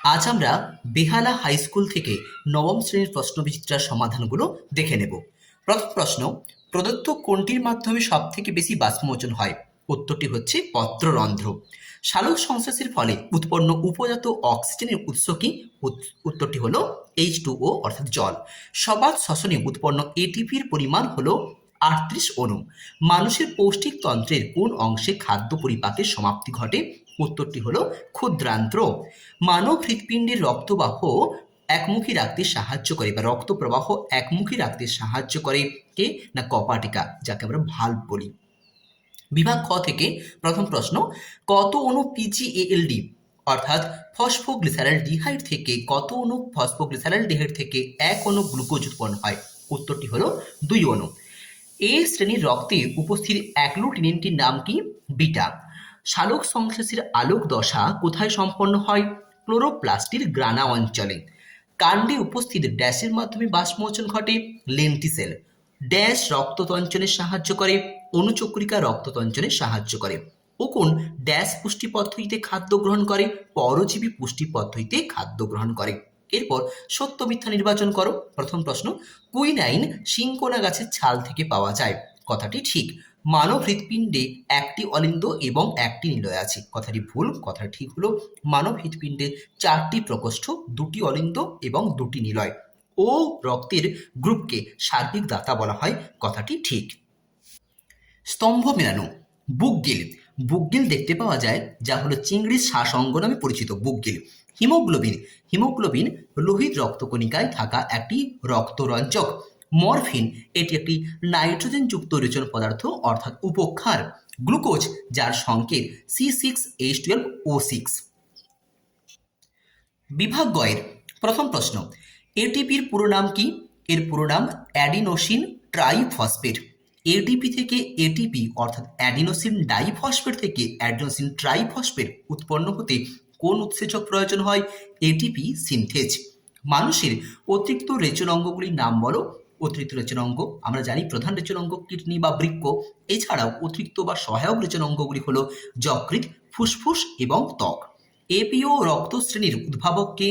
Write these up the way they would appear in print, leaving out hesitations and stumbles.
আজ আমরা বেহালা high school থেকে নবম শ্রেণীর প্রশ্নবিচিত্রার সমাধানগুলো দেখে নেব। প্রথম প্রশ্ন, প্রদত্ত কোনটির মাধ্যমে সব থেকে বেশি বাষ্পমোচন হয়? উত্তরটি হচ্ছে পত্ররন্ধ্র। সালোক সংশ্লেষের ফলে উৎপন্ন উপজাত অক্সিজেনের উৎস কি? উত্তরটি হলো H2O অর্থাৎ জল। সবাত শ্বসনে উৎপন্ন এটিপির পরিমাণ হলো 38 অণু। মানুষের পৌষ্টিক তন্ত্রের কোন অংশে খাদ্য পরিপাকের সমাপ্তি ঘটে? উত্তরটি হলো ক্ষুদ্রান্ত্র। মানব হৃৎপিণ্ডের রক্তবাহ একমুখী রাখতে সাহায্য করে বা রক্ত প্রবাহ একমুখী রাখতে সাহায্য করে কে? না কপাটিকা, যাকে আমরা ভাল্ব বলি। বিভাগ খ থেকে প্রথম প্রশ্ন, কত অণু পিজিএএলডি অর্থাৎ ফসফোগ্লিসারালডিহাইড থেকে কত অণু ফসফোগ্লিসারালডিহাইড থেকে এক অণু গ্লুকোজ উৎপন্ন হয়? উত্তরটি হলো 2 অণু। এ শ্রেণীর রক্তে উপস্থিত অ্যাগ্লুটিনিনটির নাম কি? বিটা। সালোক সংশ্লেষের আলোক দশা কোথায় সম্পন্ন হয়? ক্লোরোপ্লাস্টের গ্রানা অঞ্চলে। কাণ্ডে উপস্থিত ড্যাশের মাধ্যমে বাষ্পমোচন ঘটে? লেন্টিসেল। ড্যাশ রক্ততঞ্চনে সাহায্য করে? অনুচক্রিকা রক্ততঞ্চনে সাহায্য করে। কোন ড্যাশ পুষ্টি পদ্ধতিতে খাদ্য গ্রহণ করে? পরজীবী পুষ্টি পদ্ধতিতে খাদ্য গ্রহণ করে। এরপর সত্য মিথ্যা নির্বাচন করো। প্রথম প্রশ্ন, কুইনাইন সিংকোনা গাছের ছাল থেকে পাওয়া যায়। কথাটি ঠিক। মানব হৃৎপিণ্ডে একটি অলিন্দ এবং একটি নিলয় আছে। কথাটি ভুল। কথা ঠিক হলো মানব হৃৎপিণ্ডে 4টি প্রকোষ্ঠ, 2টি অলিন্দ এবং 2টি নিলয়। ও রক্তের গ্রুপকে সার্বিক দাতা বলা হয়। কথাটি ঠিক। স্তম্ভ মেলানো। বুকগিল। বুকগিল দেখতে পাওয়া যায় যা হলো চিংড়ির শ্বাসঅঙ্গ নামে পরিচিত বুকগিল। হিমোগ্লোবিন। হিমোগ্লোবিন লোহিত রক্তকণিকায় থাকা একটি রক্তরঞ্জক। মরফিন, এটি একটি নাইট্রোজেনযুক্ত রেচন পদার্থ অর্থাৎ উপক্ষার। গ্লুকোজ, যার সংকেত C6H12O6। বিভাগ গয়ের প্রথম প্রশ্ন, এটিপির পুরো নাম কি? এর পুরো নাম অ্যাডিনোসিন ট্রাইফসফেট। এটিপি থেকে এটিপি অর্থাৎ অ্যাডিনোসিন ডাইফসফেট থেকে অ্যাডিনোসিন ট্রাইফসফেট উৎপন্ন হতে কোন উৎসেচক প্রয়োজন হয়? এটিপি সিনথেজ। মানুষের অতিরিক্ত রেচন অঙ্গগুলির নাম বলো। অতিরিক্ত রেচন অঙ্গ আমরা জানি প্রধান রেচন অঙ্গ কিডনি বা বৃক্ক। এছাড়াও অতিরিক্ত বা সহায়ক রেচন অঙ্গগুলি হলো যকৃৎ, ফুসফুস এবং ত্বক। এপিও রক্ত শ্রেণীর উদ্ভাবককে?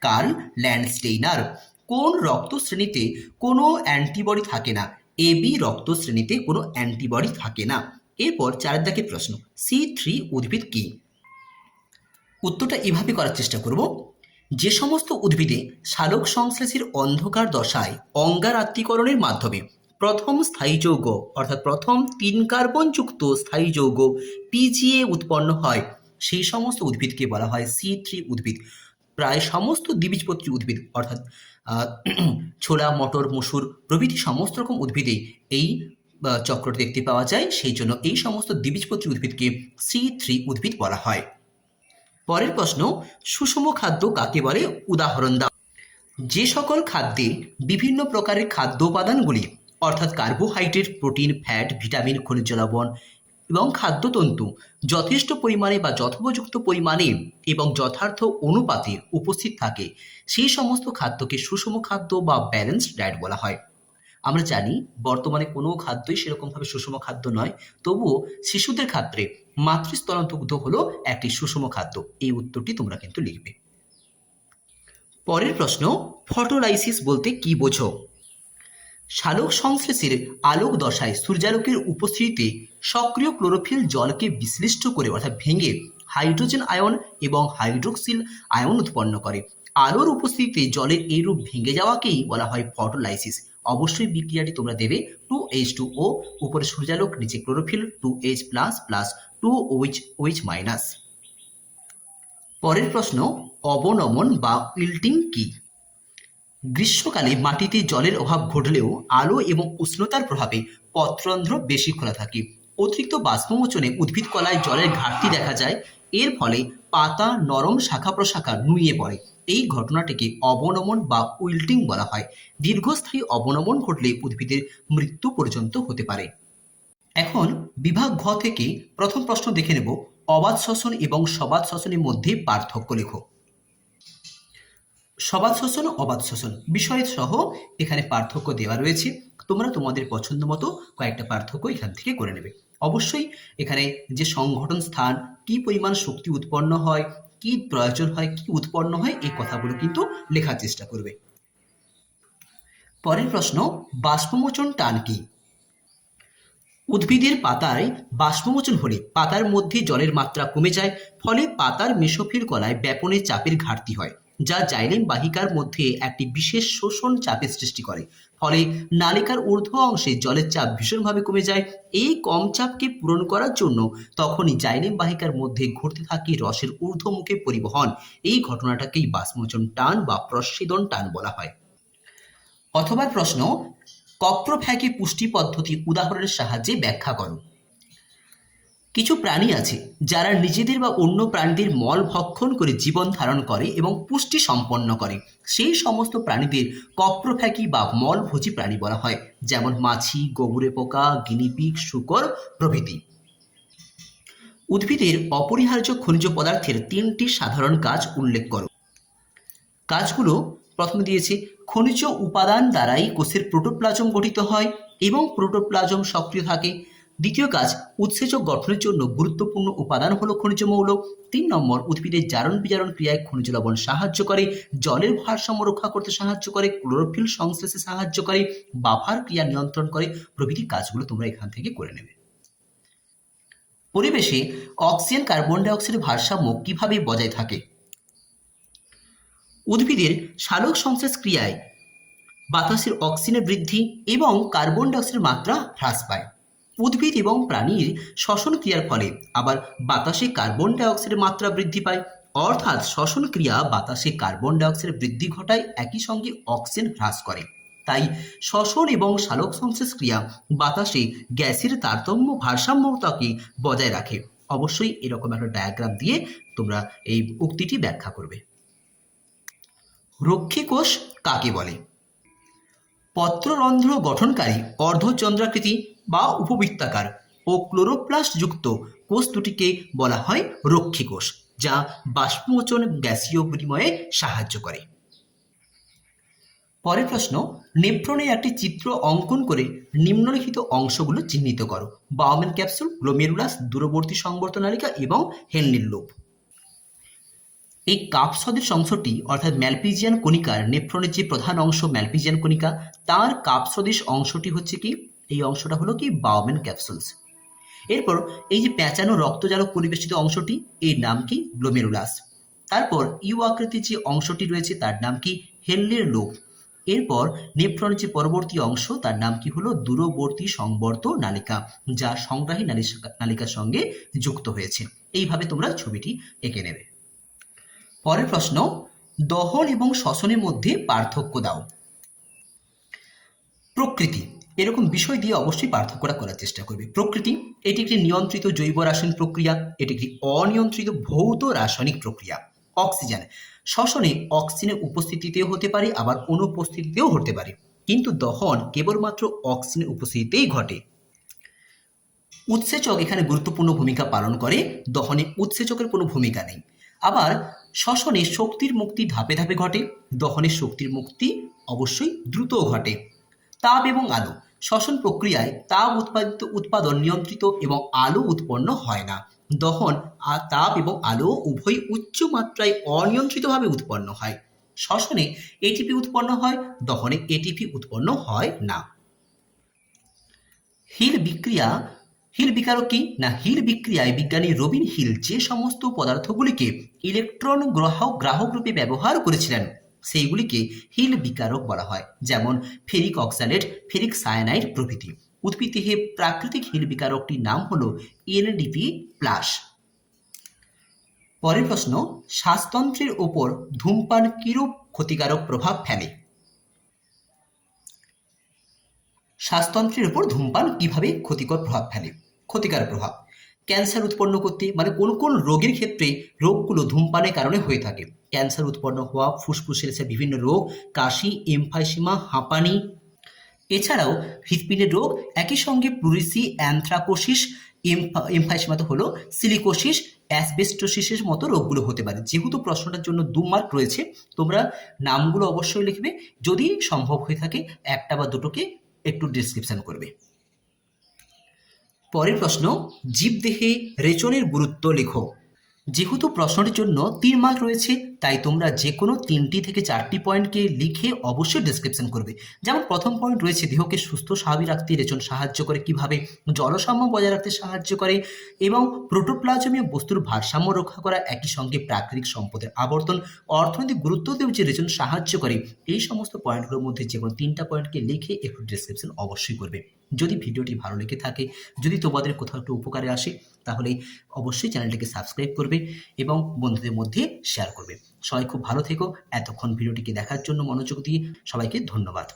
Curl Landsteiner. কোন রক্ত শ্রেণীতে কোনো অ্যান্টিবডি থাকে না? এবি রক্ত শ্রেণীতে কোনো অ্যান্টিবডি থাকে না। এরপর 4 দাগের প্রশ্ন, C3 উদ্ভিদ কি? উত্তরটা এভাবে করার চেষ্টা করব, যে সমস্ত উদ্ভিদে সালোক সংশ্লেষের অন্ধকার দশায় অঙ্গারাত্মীকরণের মাধ্যমে প্রথম স্থায়ী যৌগ অর্থাৎ প্রথম 3 কার্বনযুক্ত স্থায়ী যৌগ পিজিএ উৎপন্ন হয়, সেই সমস্ত উদ্ভিদকে বলা হয় C3 উদ্ভিদ। প্রায় সমস্ত দ্বিবীজপত্রী উদ্ভিদ অর্থাৎ ছোলা, মটর, মসুর প্রভৃতি সমস্ত রকম উদ্ভিদে এই চক্রটি দেখতে পাওয়া যায়। সেই জন্য এই সমস্ত দ্বিবীজপত্রী উদ্ভিদকে C3 উদ্ভিদ বলা হয়। পরের প্রশ্ন, সুষম খাদ্য কাকে বলে? উদাহরণ দাও। যে সকল খাদ্যে বিভিন্ন প্রকারের খাদ্য উপাদানগুলি অর্থাৎ কার্বোহাইড্রেট, প্রোটিন, ফ্যাট, ভিটামিন, খনিজ লবণ এবং খাদ্যতন্তু যথেষ্ট পরিমাণে বা যথোপযুক্ত পরিমাণে এবং যথার্থ অনুপাতে উপস্থিত থাকে, সেই সমস্ত খাদ্যকে সুষম খাদ্য বা ব্যালেন্সড ডায়েট বলা হয়। আমরা জানি বর্তমানে কোনো খাদ্যই সেরকমভাবে সুষম খাদ্য নয়, তবুও শিশুদের ক্ষেত্রে মাতৃস্তনদুগ্ধ হলো একটি সুষম খাদ্য। এই উত্তরটি তোমরা কিন্তু লিখবে। পরের প্রশ্ন, ফটোলাইসিস বলতে কি বোঝো? সালোক সংশ্লেষের আলোক দশায় সূর্যালোকের উপস্থিতিতে সক্রিয় ক্লোরোফিল জলকে বিশ্লিষ্ট করে অর্থাৎ ভেঙে হাইড্রোজেন আয়ন এবং হাইড্রোক্সিল আয়ন উৎপন্ন করে। আলোর উপস্থিতিতে জলের এই রূপ ভেঙে যাওয়াকেই বলা হয় ফটোলাইসিস। অবশ্যই বিক্রিয়াটি তোমরা দেবে 2H2O, উপরে সূর্যালোক, নিচে ক্লোরোফিল, 2H++ 2OH-। পরের প্রশ্ন, অবনমন বা উইল্টিং কি? গ্রীষ্মকালে মাটিতে জলের অভাব ঘটলেও আলো এবং উষ্ণতার প্রভাবে পত্ররন্ধ্র বেশি খোলা থাকে। অতিরিক্ত বাষ্পমোচনে উদ্ভিদ কলায় জলের ঘাটতি দেখা যায়। এর ফলে পাতা, নরম শাখা প্রশাখা নুয়ে পড়ে। এই ঘটনাটিকে অবনমন বা উইল্টিং বলা হয়। দীর্ঘস্থায়ী অবনমন ঘটলে উদ্ভিদের মৃত্যু পর্যন্ত হতে পারে। এখন বিভাগ ঘ থেকে প্রথম প্রশ্ন দেখে নেব, অবাত শ্বসন এবং সবাত শ্বসনের মধ্যে পার্থক্য লেখো। সবাত শ্বসন, অবাত শ্বসন বিষয় সহ এখানে পার্থক্য দেওয়া রয়েছে। তোমরা তোমাদের পছন্দ মতো কয়েকটা পার্থক্য এখান থেকে করে নেবে। অবশ্যই এখানে যে সংঘটন স্থান, কি পরিমাণ শক্তি উৎপন্ন হয়, কি প্রয়োজন হয়, কি উৎপন্ন হয়, এই কথাগুলো কিন্তু লেখার চেষ্টা করবে। পরের প্রশ্ন, বাষ্পমোচন টান কি? উদ্ভিদের পাতায় বাষ্পমোচন হলে পাতার মধ্যে জলের মাত্রা কমে যায়, ফলে পাতার মেসোফিল কলায় ব্যাপনে চাপের ঘাটতি হয়, যা জাইলেম বাহিকার মধ্যে একটি বিশেষ শোষণ চাপের সৃষ্টি করে। ফলে নালিকার ঊর্ধ্ব অংশে জলের চাপ ভীষণভাবে কমে যায়। এই কম চাপকে পূরণ করার জন্য তখনই জাইলেম বাহিকার মধ্যে ঘটতে থাকে রসের ঊর্ধ্বমুখে পরিবহন। এই ঘটনাটাকেই বাষ্পমোচন টান বা প্রস্বেদন টান বলা হয়। অথবা প্রশ্ন, কপ্রোফ্যাগি পুষ্টি পদ্ধতি উদাহরণের সাহায্যে ব্যাখ্যা করো। কিছু প্রাণী আছে যারা নিজেদের বা অন্য প্রাণীদের মল ভক্ষণ করে জীবন ধারণ করে এবং পুষ্টি সম্পন্ন করে। সেই সমস্ত প্রাণীদের কপ্রোফ্যাগি বা মলভোজী প্রাণী বলা হয়, যেমন মাছি, গোবরে পোকা, গিনিপিগ, শূকর প্রভৃতি। উদ্ভিদের অপরিহার্য খনিজ পদার্থের 3টি সাধারণ কাজ উল্লেখ করো। কাজগুলো প্রথমে দিয়েছে, খনিজ উপাদান দ্বারাই কোষের প্রোটোপ্লাজম গঠিত হয় এবং প্রোটোপ্লাজম সক্রিয় থাকে। দ্বিতীয় কাজ, উৎসেচক গঠনের জন্য গুরুত্বপূর্ণ উপাদান হলো খনিজ মৌল। 3 নম্বর, উদ্ভিদের জারণ বিজারণ ক্রিয়ায় খনিজ লবণ সাহায্য করে, জলের ভারসাম্য রক্ষা করতে সাহায্য করে, ক্লোরোফিল সংশ্লেষে সাহায্য করে, বাফার ক্রিয়া নিয়ন্ত্রণ করে। প্রভৃতি কাজগুলো তোমরা এখান থেকে করে নেবে। পরিবেশে অক্সিজেন কার্বন ডাই অক্সাইডের ভারসাম্য কিভাবে বজায় থাকে? উদ্ভিদের সালোক সংশ্লেষ ক্রিয়ায় বাতাসের অক্সিজেনের বৃদ্ধি এবং কার্বন ডাই অক্সাইডের মাত্রা হ্রাস পায়। উদ্ভিদ এবং প্রাণীর শ্বসন ক্রিয়ার ফলে আবার বাতাসে কার্বন ডাই অক্সাইডের মাত্রা বৃদ্ধি পায়। অর্থাৎ শ্বসন ক্রিয়া বাতাসে কার্বন ডাই অক্সাইডের বৃদ্ধি ঘটায়, একই সঙ্গে অক্সিজেন হ্রাস করে। তাই শ্বসন এবং সালোক সংশ্লেষ ক্রিয়া বাতাসে গ্যাসের তারতম্য ভারসাম্যতাকে বজায় রাখে। অবশ্যই এরকম একটা ডায়াগ্রাম দিয়ে তোমরা এই উক্তিটি ব্যাখ্যা করবে। রক্ষী কোষ কাকে বলে? পত্ররন্ধ্র গঠনকারী অর্ধচন্দ্রাকৃতি বা উপবৃত্তাকার ও ক্লোরোপ্লাস্ট যুক্ত কোষ দুটিকে বলা হয় রক্ষী কোষ, যা বাষ্পমোচন গ্যাসীয় বিনিময়ে সাহায্য করে। পরের প্রশ্ন, নেফ্রনে একটি চিত্র অঙ্কন করে নিম্নলিখিত অংশগুলো চিহ্নিত করো। বাউম্যান ক্যাপসুল, গ্লোমেরুলাস, দূরবর্তী সংবর্ত নালিকা এবং হেনলির লোব। এই কাপ সদৃশ অংশটি অর্থাৎ ম্যালপিজিয়ান কণিকার, নেফ্রনের যে প্রধান অংশ ম্যালপিজিয়ান কণিকা, তার কাপ সদৃশ অংশটি হচ্ছে কি, এই অংশটা হলো কি বাউম্যান ক্যাপসুলস। এরপর এই যে প্যাঁচানো রক্তজালক পরিবেষ্টিত অংশটি, এর নাম কি গ্লোমেরুলাস। তারপর ইউ আকৃতির যে অংশটি রয়েছে তার নাম কি হেনলির লোব। এরপর নেফ্রনের যে পরবর্তী অংশ তার নাম কি হলো দূরবর্তী সংবর্ত নালিকা, যা সংগ্রাহী নালিকার সঙ্গে যুক্ত হয়েছে। এইভাবে তোমরা ছবিটি এঁকে নেবে। পরের প্রশ্ন, দহন এবং শ্বসনের মধ্যে পার্থক্য দাও। প্রকৃতি, এরকম বিষয় দিয়ে অবশ্যই পার্থক্যটা করার চেষ্টা করবে। প্রকৃতি, এটি একটি নিয়ন্ত্রিত জৈব রাসায়নিক প্রক্রিয়া, এটি একটি অনিয়ন্ত্রিত ভৌত রাসায়নিক প্রক্রিয়া। অক্সিজেন, শ্বসনে অক্সিজেনের উপস্থিতিতেও হতে পারে, আবার অনুপস্থিতিতেও হতে পারে, কিন্তু দহন কেবলমাত্র অক্সিজেনের উপস্থিতিতেই ঘটে। উৎসেচক এখানে গুরুত্বপূর্ণ ভূমিকা পালন করে, দহনে উৎসেচকের কোনো ভূমিকা নেই। আবার শ্বসনে শক্তির মুক্তি ধাপে ধাপে ঘটে, দহনে শক্তির মুক্তি অবশ্যই দ্রুত ঘটে। তাপ এবং আলো, শ্বসন প্রক্রিয়ায় তাপ উৎপাদন নিয়ন্ত্রিত এবং আলো উৎপন্ন হয় না। দহন আর তাপ এবং আলো উভয় উচ্চ মাত্রায় অনিয়ন্ত্রিতভাবে উৎপন্ন হয়। শ্বসনে এটিপি উৎপন্ন হয়, দহনে এটিপি উৎপন্ন হয় না। হিল বিকারক কি না, হিল বিক্রিয়ায় বিজ্ঞানী রবিন হিল যে সমস্ত পদার্থগুলিকে ইলেকট্রন গ্রাহক রূপে ব্যবহার করেছিলেন সেইগুলিকে হিল বিকারক বলা হয়, যেমন ফেরিক অক্সালেট, ফেরিক সায়ানাইড প্রভৃতি। উদ্ভিদদেহে প্রাকৃতিক হিল বিকারকটির নাম হলো এনডিপি+। পরের প্রশ্ন, শ্বাসতন্ত্রের ওপর ধূমপান কিরূপ ক্ষতিকারক প্রভাব ফেলে? শ্বাসতন্ত্রের উপর ধূমপান কিভাবে ক্ষতিকর প্রভাব ফেলে? ক্ষতিকারক প্রভাব, ক্যান্সার উৎপন্ন করতে, মানে কোন কোন রোগের ক্ষেত্রে রোগগুলো ধূমপানের কারণে হয়ে থাকে। ক্যান্সার উৎপন্ন হওয়া, ফুসফুসের বিভিন্ন রোগ, কাশি, এমফাইসিমা, হাঁপানি, এছাড়াও হৃৎপিণ্ডের রোগ, একই সঙ্গে প্লুরিসি, অ্যানথ্রাকোসিস, এমফাইসিমা তো হলো, সিলিকোসিস, অ্যাসবেস্টোসিসের মতো রোগগুলো হতে পারে। যেহেতু প্রশ্নটার জন্য 2 মার্ক রয়েছে, তোমরা নামগুলো অবশ্যই লিখবে, যদি সম্ভব হয়ে থাকে একটা বা দুটোকে একটু ডিসক্রিপশন করবে। পরের প্রশ্ন, জীবদেহে রেচনের গুরুত্ব লেখো। যেহেতু প্রশ্নটির জন্য 3 মার্ক রয়েছে, তাই তোমরা যে কোনো 3টি থেকে 4টি পয়েন্টকে লিখে অবশ্যই ডেসক্রিপশন করবে। যেমন প্রথম পয়েন্ট রয়েছে দেহকে সুস্থ স্বাভাবিক রাখতে রেচন সাহায্য করে কিভাবে, জলসাম্য বজায় রাখতে সাহায্য করে এবং প্রোটোপ্লাজমীয় বস্তুর ভারসাম্য রক্ষা করা, একই সঙ্গে প্রাকৃতিক সম্পদের আবর্তন, অর্থনৈতিক গুরুত্বতেও যে রেচন সাহায্য করে। এই সমস্ত পয়েন্টগুলোর মধ্যে যে কোনো 3টা পয়েন্টকে লিখে একটু ডেসক্রিপশন অবশ্যই করবে। যদি ভিডিওটি ভালো লেগে থাকে, যদি তোমাদের কোথাও একটু উপকারে আসে, তাহলে অবশ্যই চ্যানেলটিকে সাবস্ক্রাইব করবে এবং বন্ধুদের মধ্যে শেয়ার করবে। সবাই খুব ভালো থেকো। এতক্ষণ ভিডিওটিকে দেখার জন্য মনোযোগ দিয়ে সবাইকে ধন্যবাদ।